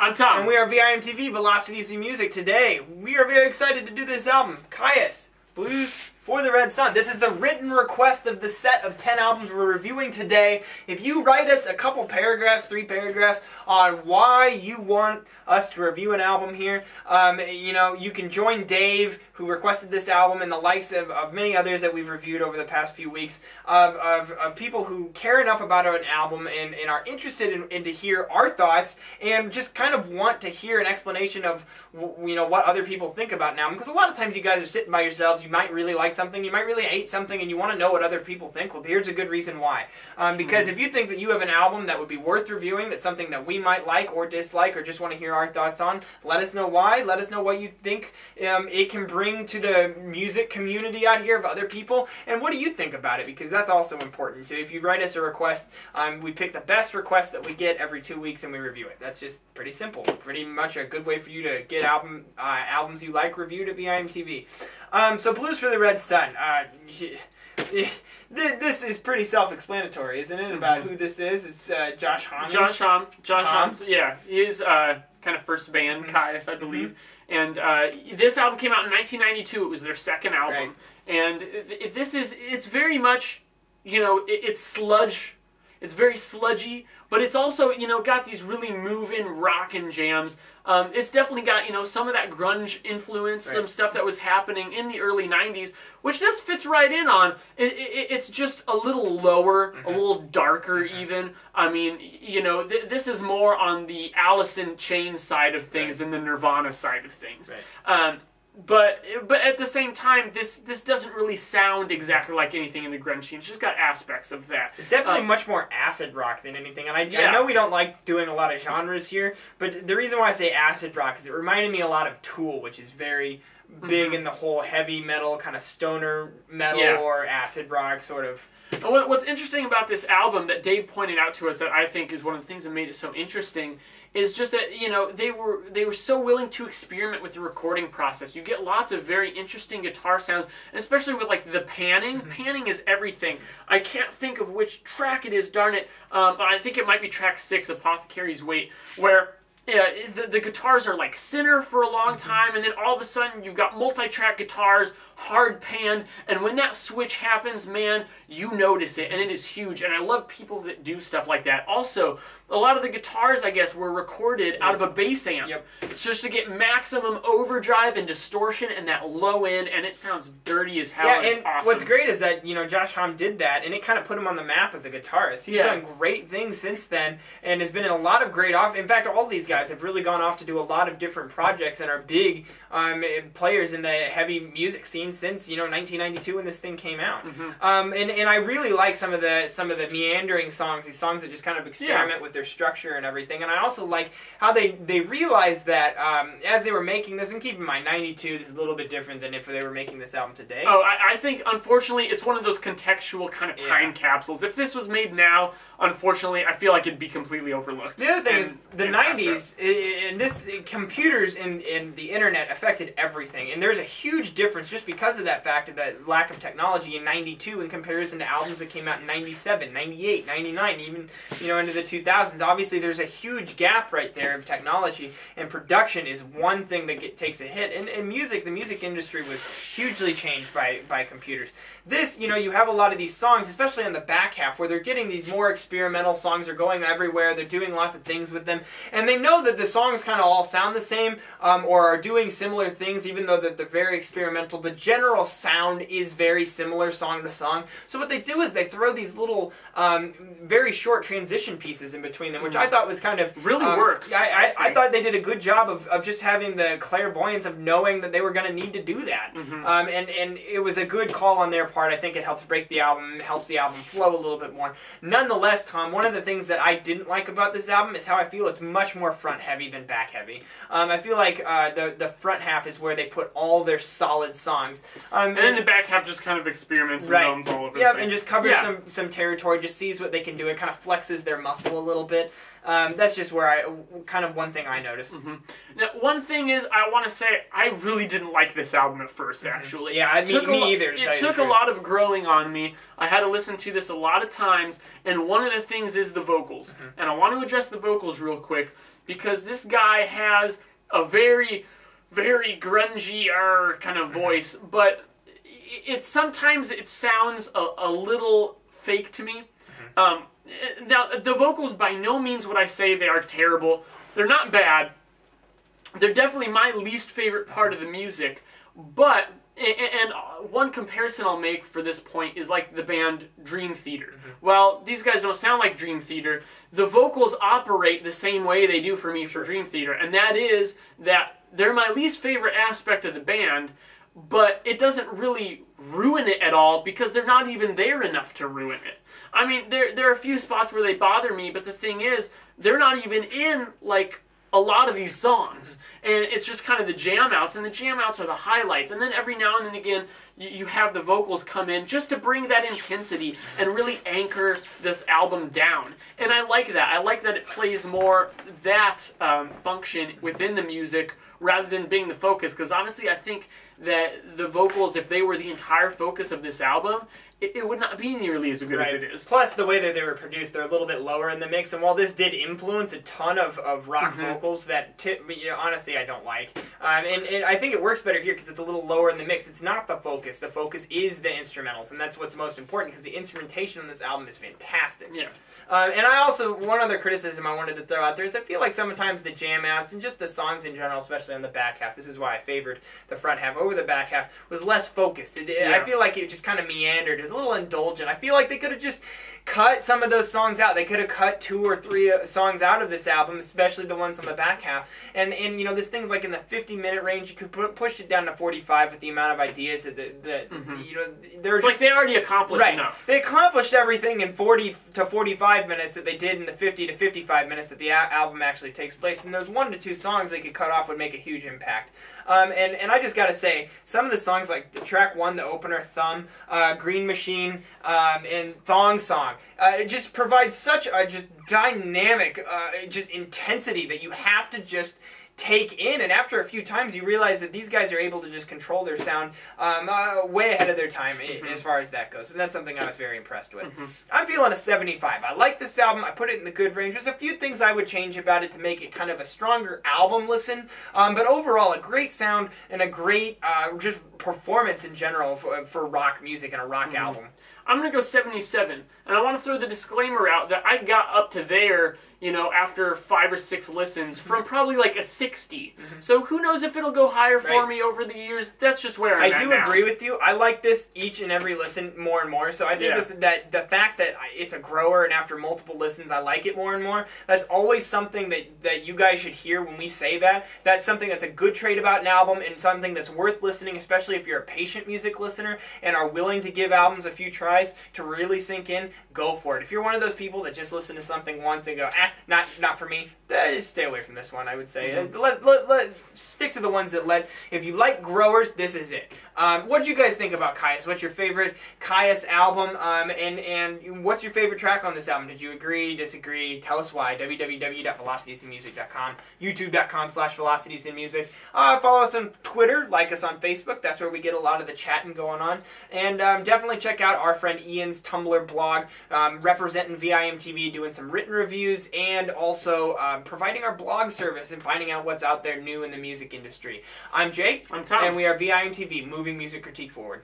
I'm Tom. And we are VIMTV, Velocities in Music. Today, we are very excited to do this album, Kyuss, Blues for the Red Sun. This is the written request of the set of 10 albums we're reviewing today. If you write us a couple paragraphs, 3 paragraphs, on why you want us to review an album here, you know, you can join Dave, who requested this album, and the likes of many others that we've reviewed over the past few weeks, of people who care enough about an album and are interested in to hear our thoughts and just kind of want to hear an explanation of, you know, what other people think about an album. Because a lot of times you guys are sitting by yourselves, you might really like something, you might really hate something, and you want to know what other people think. Well, here's a good reason why. Because if you think that you have an album that would be worth reviewing, that's something that we might like or dislike or just want to hear our thoughts on, let us know why. Let us know what you think it can bring to the music community out here of other people, and what do you think about it, because that's also important too. If you write us a request, we pick the best request that we get every 2 weeks and we review it. That's just pretty simple. Pretty much a good way for you to get albums you like reviewed at VIMTV. So Blues for the Red Sun. This is pretty self-explanatory, isn't it, about who this is? It's Josh Homme. Josh Homme, yeah. His kind of first band, Kyuss, I believe. And this album came out in 1992. It was their second album. Right. And it's very much, you know, it's sludge. It's very sludgy, but it's also, you know, got these really move-in rockin' jams. It's definitely got, you know, some of that grunge influence, some stuff that was happening in the early 90s, which this fits right in on. It's just a little lower, a little darker even. I mean, you know, this is more on the Alice in Chains side of things than the Nirvana side of things. But at the same time, this doesn't really sound exactly like anything in the grunge scene. It's just got aspects of that. It's definitely much more acid rock than anything. And I know we don't like doing a lot of genres here, but the reason why I say acid rock is it reminded me a lot of Tool, which is very big in the whole heavy metal, kind of stoner metal or acid rock sort of. And what's interesting about this album that Dave pointed out to us that I think is one of the things that made it so interesting is just that, you know, they were so willing to experiment with the recording process. You get lots of very interesting guitar sounds, and especially with like the panning. Panning is everything. I can't think of which track it is, darn it, but I think it might be track 6, Apothecaries Weight, where the guitars are like center for a long time, and then all of a sudden you've got multi-track guitars, hard panned, and when that switch happens, man, you notice it, and it is huge, and I love people that do stuff like that. Also, a lot of the guitars, I guess, were recorded out of a bass amp. It's just to get maximum overdrive and distortion and that low end, and it sounds dirty as hell. Yeah, it's and awesome. what's great is that, you know, Josh Homme did that, and it kind of put him on the map as a guitarist. He's done great things since then, and has been in a lot of great in fact, all these guys have really gone off to do a lot of different projects and are big players in the heavy music scene since, you know, 1992 when this thing came out. And I really like some of the meandering songs, these songs that just kind of experiment with their structure and everything. And I also like how they realized that as they were making this, and keep in mind, 92, this is a little bit different than if they were making this album today. Oh, I think, unfortunately, it's one of those contextual kind of time capsules. If this was made now, unfortunately, I feel like it'd be completely overlooked. The other thing is, the 90s, and computers and the internet affected everything. And there's a huge difference just because of that fact of that lack of technology in 92 in comparison to albums that came out in 97, 98, 99, even, you know, into the 2000s. Obviously, there's a huge gap right there of technology, and production is one thing that takes a hit. And music, the music industry was hugely changed by computers. This, you know, you have a lot of these songs, especially on the back half, where they're getting these more experimental songs, are going everywhere, they're doing lots of things with them, and they know that the songs kind of all sound the same, or are doing similar things, even though they're very experimental. The general sound is very similar song to song. So what they do is they throw these little, very short transition pieces in between them, which I thought was kind of really works. I thought they did a good job of just having the clairvoyance of knowing that they were going to need to do that. And it was a good call on their part. I think it helps break the album, helps the album flow a little bit more. Nonetheless, Tom, one of the things that I didn't like about this album is how I feel it's much more front heavy than back heavy. I feel like the front half is where they put all their solid songs. And then the back half just kind of experiments and roams all over the place. And just covers some territory, just sees what they can do. It kind of flexes their muscle a little bit. That's just where one thing I noticed. Now, one thing is, I want to say, I really didn't like this album at first, actually. Yeah, me either, to tell you the truth. It took a lot of growing on me. I had to listen to this a lot of times, and one of the things is the vocals. And I want to address the vocals real quick, because this guy has a very, very grungy kind of voice, but sometimes it sounds a little fake to me. Now, the vocals, by no means would I say they are terrible. They're not bad. They're definitely my least favorite part of the music, but, and one comparison I'll make for this point is like the band Dream Theater. Well, these guys don't sound like Dream Theater. The vocals operate the same way they do for me for Dream Theater, and that is that they're my least favorite aspect of the band, but it doesn't really ruin it at all because they're not even there enough to ruin it. I mean, there are a few spots where they bother me, but the thing is, they're not even in, like, a lot of these songs. And it's just kind of the jam outs, and the jam outs are the highlights. And then every now and then again, you have the vocals come in just to bring that intensity and really anchor this album down. And I like that. I like that it plays more that function within the music rather than being the focus, because honestly I think that the vocals, if they were the entire focus of this album, it would not be nearly as good as it is. Plus, the way that they were produced, they're a little bit lower in the mix, and while this did influence a ton of rock vocals that, honestly, I don't like. And I think it works better here because it's a little lower in the mix. It's not the focus. The focus is the instrumentals, and that's what's most important because the instrumentation on this album is fantastic. Yeah. And I also, one other criticism I wanted to throw out there is I feel like sometimes the jam outs and just the songs in general, especially on the back half, this is why I favored the front half over the back half, was less focused. I feel like it just kind of meandered. It was a little indulgent. I feel like they could have just cut some of those songs out. They could have cut 2 or 3 songs out of this album, especially the ones on the back half. And you know, this thing's like in the 50-minute range. You could push it down to 45 with the amount of ideas that you know, it's like they already accomplished enough. They accomplished everything in 40 to 45 minutes that they did in the 50 to 55 minutes that the album actually takes place. And those 1 to 2 songs they could cut off would make a huge impact. And I just gotta say, some of the songs like the track 1, the opener, Thumb, Green Machine, and Thong Song, it just provides such a just dynamic, just intensity that you have to just take in, and after a few times you realize that these guys are able to just control their sound way ahead of their time as far as that goes, and that's something I was very impressed with. I'm feeling a 75. I like this album. I put it in the good range. There's a few things I would change about it to make it kind of a stronger album listen, but overall a great sound and a great just performance in general for rock music and a rock album. I'm going to go 77, and I want to throw the disclaimer out that I got up to there, you know, after 5 or 6 listens from probably like a 60. So who knows if it'll go higher for me over the years. That's just where I'm at I do agree with you. I like this each and every listen more and more. So I think that the fact that it's a grower and after multiple listens I like it more and more, that's always something that you guys should hear when we say that. That's something that's a good trait about an album and something that's worth listening, especially if you're a patient music listener and are willing to give albums a few tries to really sink in. Go for it. If you're one of those people that just listen to something once and go, not for me, just stay away from this one, I would say. Stick to the ones that let. If you like growers, this is it. What did you guys think about Kyuss? What's your favorite Kyuss album? And what's your favorite track on this album? Did you agree, disagree? Tell us why. www.velocitiesinmusic.com, youtube.com/velocitiesinmusic. Follow us on Twitter, like us on Facebook. That's where we get a lot of the chatting going on. And definitely check out our friend Ian's Tumblr blog, representing VIMTV, doing some written reviews, and also providing our blog service and finding out what's out there new in the music industry. I'm Jake. I'm Tom. And we are VIMTV, moving music critique forward.